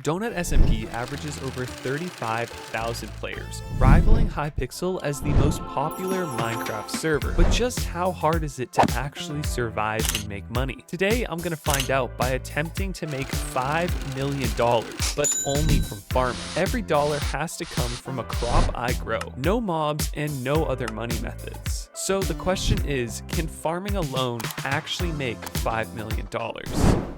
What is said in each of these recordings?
Donut SMP averages over 35,000 players, rivaling Hypixel as the most popular Minecraft server. But just how hard is it to actually survive and make money? Today, I'm gonna find out by attempting to make $5 million, but only from farming. Every dollar has to come from a crop I grow, no mobs and no other money methods. So the question is, can farming alone actually make $5 million?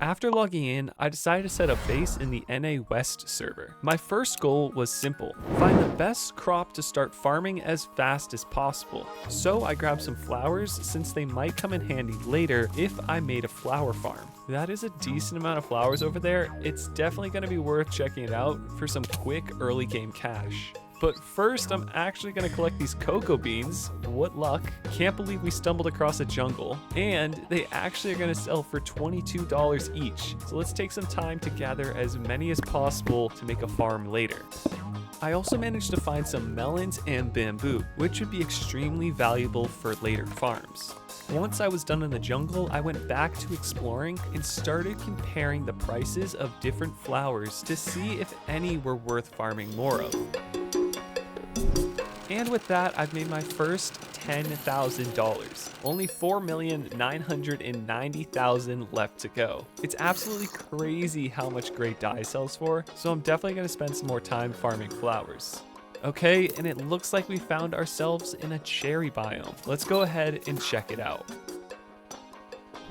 After logging in, I decided to set a base in the NA West server. My first goal was simple: find the best crop to start farming as fast as possible. So I grabbed some flowers since they might come in handy later if I made a flower farm. That is a decent amount of flowers over there. It's definitely going to be worth checking it out for some quick early game cash. But first, I'm actually going to collect these cocoa beans. What luck. Can't believe we stumbled across a jungle. And they actually are going to sell for $22 each. So let's take some time to gather as many as possible to make a farm later. I also managed to find some melons and bamboo, which would be extremely valuable for later farms. Once I was done in the jungle, I went back to exploring and started comparing the prices of different flowers to see if any were worth farming more of. And with that, I've made my first $10,000. Only 4,990,000 left to go. It's absolutely crazy how much great dye sells for, so I'm definitely going to spend some more time farming flowers. Okay, and it looks like we found ourselves in a cherry biome. Let's go ahead and check it out.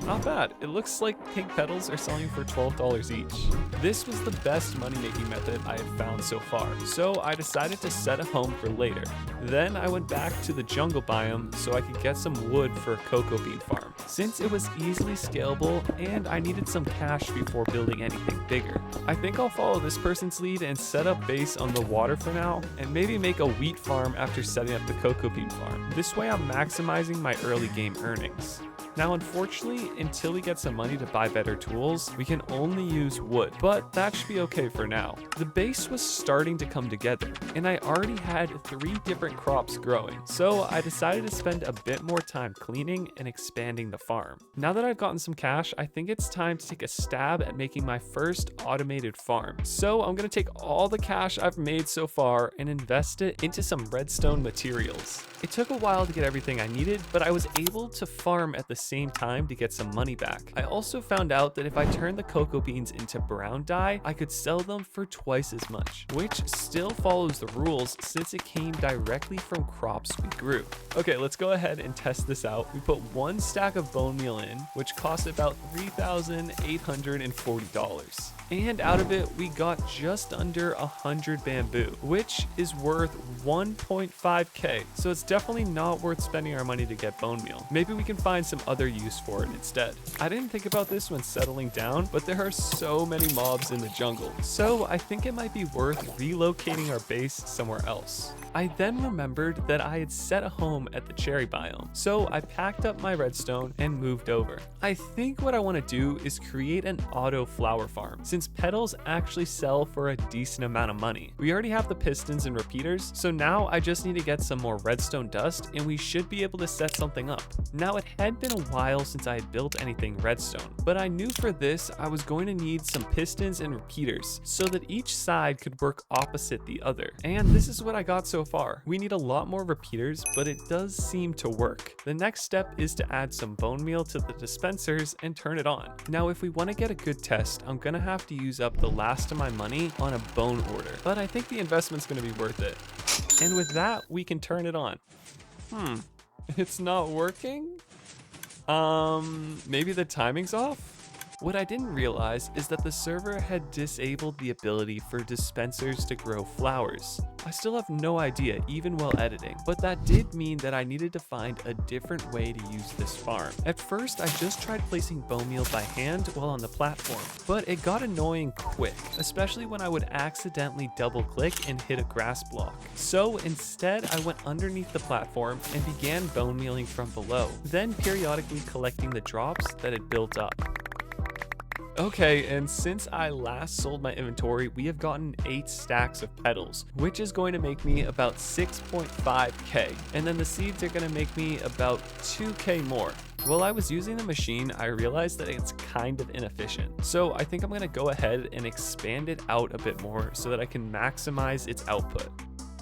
Not bad. It looks like pink petals are selling for $12 each. This was the best money-making method I had found so far, so I decided to set a home for later. Then I went back to the jungle biome so I could get some wood for a cocoa bean farm, since it was easily scalable and I needed some cash before building anything bigger. I think I'll follow this person's lead and set up base on the water for now, and maybe make a wheat farm after setting up the cocoa bean farm. This way I'm maximizing my early game earnings. Now, unfortunately, until we get some money to buy better tools, we can only use wood, but that should be okay for now. The base was starting to come together, and I already had 3 different crops growing, so I decided to spend a bit more time cleaning and expanding the farm. Now that I've gotten some cash, I think it's time to take a stab at making my first automated farm. So I'm gonna take all the cash I've made so far and invest it into some redstone materials. It took a while to get everything I needed, but I was able to farm at the same time to get some money back. I also found out that if I turned the cocoa beans into brown dye, I could sell them for twice as much, which still follows the rules since it came directly from crops we grew. Okay, let's go ahead and test this out. We put 1 stack of bone meal in, which cost about $3,840. And out of it, we got just under 100 bamboo, which is worth 1.5k. So it's definitely not worth spending our money to get bone meal. Maybe we can find some other use for it instead. I didn't think about this when settling down, but there are so many mobs in the jungle. So I think it might be worth relocating our base somewhere else. I then remembered that I had set a home at the cherry biome, so I packed up my redstone and moved over. I think what I want to do is create an auto flower farm, since petals actually sell for a decent amount of money. We already have the pistons and repeaters, so now I just need to get some more redstone dust and we should be able to set something up. Now, it had been a while since I had built anything redstone, but I knew for this I was going to need some pistons and repeaters so that each side could work opposite the other. And this is what I got so far. We need a lot more repeaters, but it does seem to work. The next step is to add some bone meal to the dispensers and turn it on. Now, if we want to get a good test, I'm gonna have to use up the last of my money on a bone order, but I think the investment's gonna be worth it. And with that, we can turn it on. It's not working? Maybe the timing's off? What I didn't realize is that the server had disabled the ability for dispensers to grow flowers. I still have no idea, even while editing, but that did mean that I needed to find a different way to use this farm. At first, I just tried placing bone meal by hand while on the platform, but it got annoying quick, especially when I would accidentally double click and hit a grass block. So instead, I went underneath the platform and began bone mealing from below, then periodically collecting the drops that had built up. Okay, and since I last sold my inventory, we have gotten 8 stacks of petals, which is going to make me about 6.5k. And then the seeds are going to make me about 2k more. While I was using the machine, I realized that it's kind of inefficient. So I think I'm gonna go ahead and expand it out a bit more so that I can maximize its output.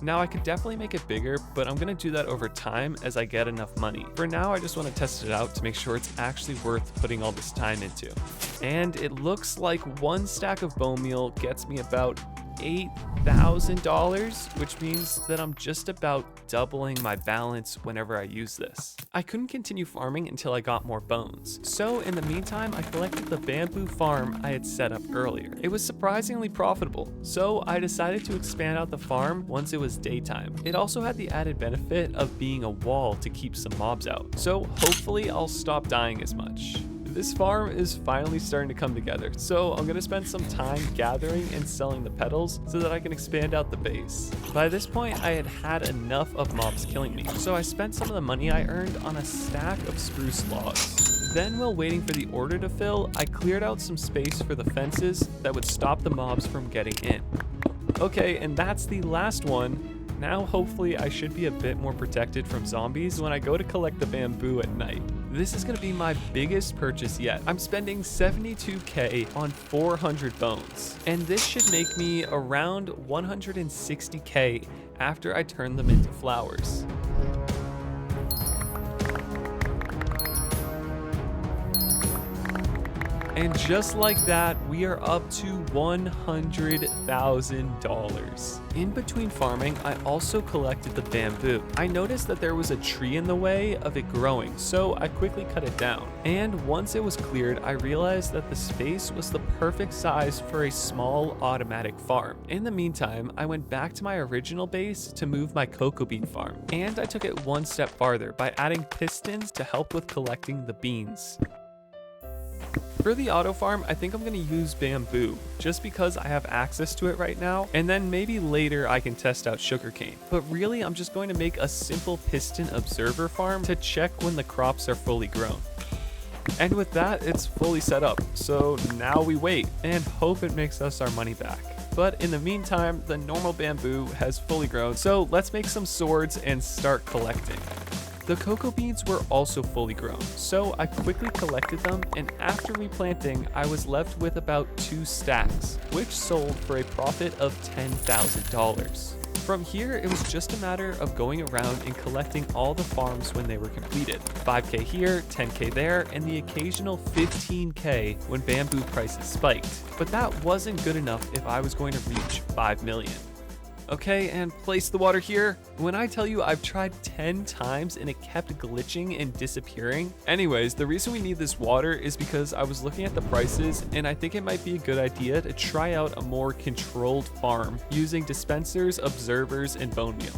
Now I could definitely make it bigger, but I'm gonna do that over time as I get enough money. For now, I just wanna test it out to make sure it's actually worth putting all this time into. And it looks like one stack of bone meal gets me about $8,000, which means that I'm just about doubling my balance whenever I use this. I couldn't continue farming until I got more bones. So in the meantime, I collected the bamboo farm I had set up earlier. It was surprisingly profitable, so I decided to expand out the farm once it was daytime. It also had the added benefit of being a wall to keep some mobs out. So hopefully I'll stop dying as much. This farm is finally starting to come together, so I'm gonna spend some time gathering and selling the petals so that I can expand out the base. By this point, I had enough of mobs killing me, so I spent some of the money I earned on a stack of spruce logs. Then, while waiting for the order to fill, I cleared out some space for the fences that would stop the mobs from getting in. Okay, and that's the last one. Now hopefully I should be a bit more protected from zombies when I go to collect the bamboo at night. This is gonna be my biggest purchase yet. I'm spending 72K on 400 bones, and this should make me around 160K after I turn them into flowers. And just like that, we are up to $100,000. In between farming, I also collected the bamboo. I noticed that there was a tree in the way of it growing, so I quickly cut it down. And once it was cleared, I realized that the space was the perfect size for a small automatic farm. In the meantime, I went back to my original base to move my cocoa bean farm. And I took it one step farther by adding pistons to help with collecting the beans. For the auto farm, I think I'm going to use bamboo, just because I have access to it right now, and then maybe later I can test out sugarcane. But really, I'm just going to make a simple piston observer farm to check when the crops are fully grown. And with that, it's fully set up, so now we wait and hope it makes us our money back. But in the meantime, the normal bamboo has fully grown, so let's make some swords and start collecting. The cocoa beans were also fully grown, so I quickly collected them, and after replanting, I was left with about 2 stacks, which sold for a profit of $10,000. From here, it was just a matter of going around and collecting all the farms when they were completed. 5K here, 10K there, and the occasional 15K when bamboo prices spiked. But that wasn't good enough if I was going to reach 5 million. Okay, and place the water here. When I tell you I've tried 10 times and it kept glitching and disappearing. Anyways, the reason we need this water is because I was looking at the prices and I think it might be a good idea to try out a more controlled farm using dispensers, observers, and bone meal.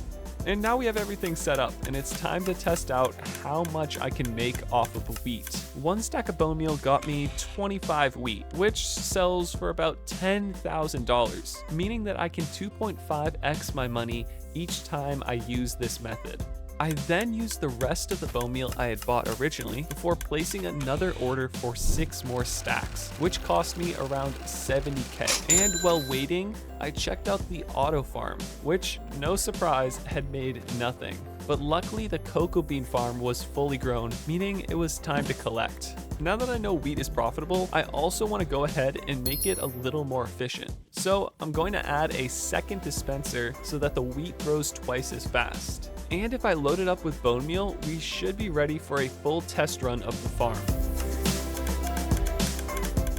And now we have everything set up, and it's time to test out how much I can make off of wheat. One stack of bone meal got me 25 wheat, which sells for about $10,000, meaning that I can 2.5x my money each time I use this method. I then used the rest of the bone meal I had bought originally before placing another order for 6 more stacks, which cost me around 70K. And while waiting, I checked out the auto farm, which, no surprise, had made nothing. But luckily the cocoa bean farm was fully grown, meaning it was time to collect. Now that I know wheat is profitable, I also want to go ahead and make it a little more efficient. So I'm going to add a second dispenser so that the wheat grows twice as fast. And if I load it up with bone meal, we should be ready for a full test run of the farm.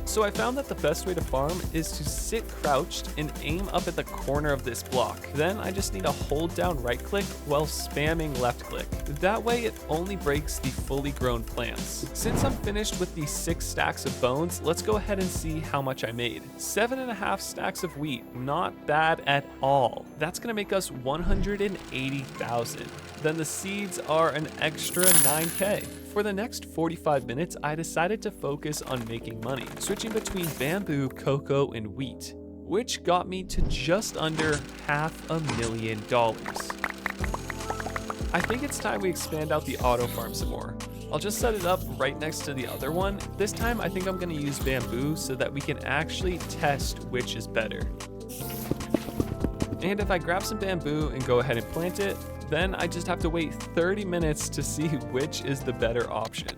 So I found that the best way to farm is to sit crouched and aim up at the corner of this block. Then I just need to hold down right click while spamming left click. That way it only breaks the fully grown plants. Since I'm finished with the 6 stacks of bones, let's go ahead and see how much I made. 7.5 stacks of wheat, not bad at all. That's gonna make us 180,000. Then the seeds are an extra 9K. For the next 45 minutes, I decided to focus on making money, switching between bamboo, cocoa, and wheat, which got me to just under $500,000. I think it's time we expand out the auto farm some more. I'll just set it up right next to the other one. This time I think I'm gonna use bamboo so that we can actually test which is better. And if I grab some bamboo and go ahead and plant it, then I just have to wait 30 minutes to see which is the better option.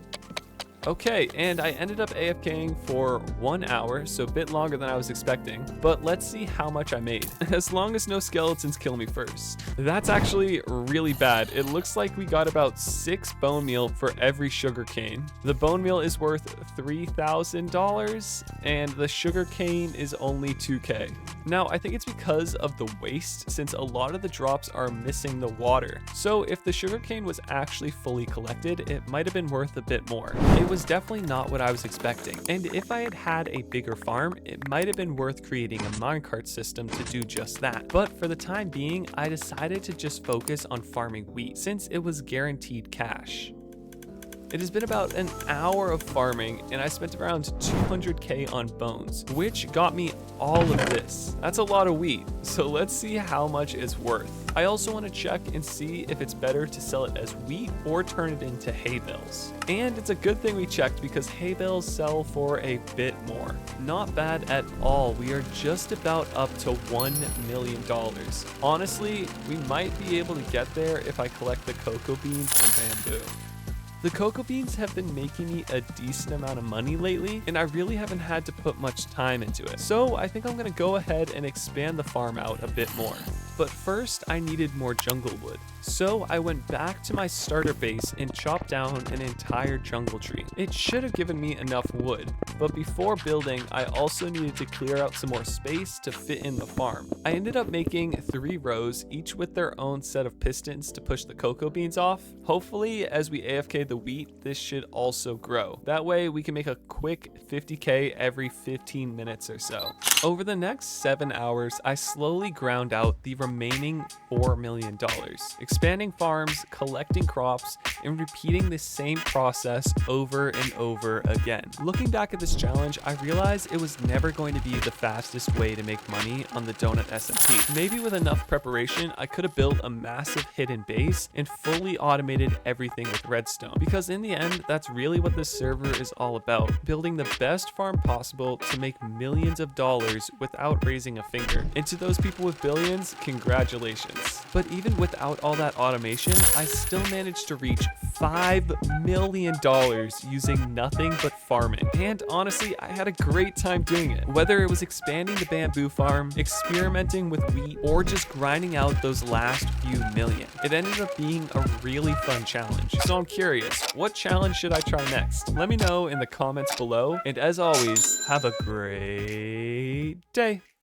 Okay, and I ended up AFKing for 1 hour, so a bit longer than I was expecting, but let's see how much I made, as long as no skeletons kill me first. That's actually really bad. It looks like we got about 6 bone meal for every sugar cane. The bone meal is worth $3,000, and the sugar cane is only 2K. Now, I think it's because of the waste, since a lot of the drops are missing the water. So if the sugar cane was actually fully collected, it might have been worth a bit more. It was definitely not what I was expecting, and if I had had a bigger farm, it might have been worth creating a minecart system to do just that. But for the time being, I decided to just focus on farming wheat, since it was guaranteed cash. It has been about an hour of farming, and I spent around 200k on bones, which got me all of this. That's a lot of wheat, so let's see how much it's worth. I also want to check and see if it's better to sell it as wheat or turn it into hay bales. And it's a good thing we checked, because hay bales sell for a bit more. Not bad at all. We are just about up to $1 million. Honestly, we might be able to get there if I collect the cocoa beans and bamboo. The cocoa beans have been making me a decent amount of money lately, and I really haven't had to put much time into it. So I think I'm gonna go ahead and expand the farm out a bit more. But first, I needed more jungle wood. So I went back to my starter base and chopped down an entire jungle tree. It should have given me enough wood, but before building, I also needed to clear out some more space to fit in the farm. I ended up making 3 rows, each with their own set of pistons to push the cocoa beans off. Hopefully, as we AFK the wheat, this should also grow. That way we can make a quick 50k every 15 minutes or so. Over the next 7 hours, I slowly ground out the remaining $4 million, expanding farms, collecting crops, and repeating the same process over and over again. Looking back at this challenge, I realized it was never going to be the fastest way to make money on the Donut SMP. Maybe with enough preparation, I could have built a massive hidden base and fully automated everything with redstone. Because in the end, that's really what this server is all about, building the best farm possible to make millions of dollars without raising a finger. And to those people with billions, congratulations. But even without all that automation, I still managed to reach $5 million using nothing but farming. And honestly, I had a great time doing it. Whether it was expanding the bamboo farm, experimenting with wheat, or just grinding out those last few million. It ended up being a really fun challenge. So I'm curious, what challenge should I try next? Let me know in the comments below. And as always, have a great day.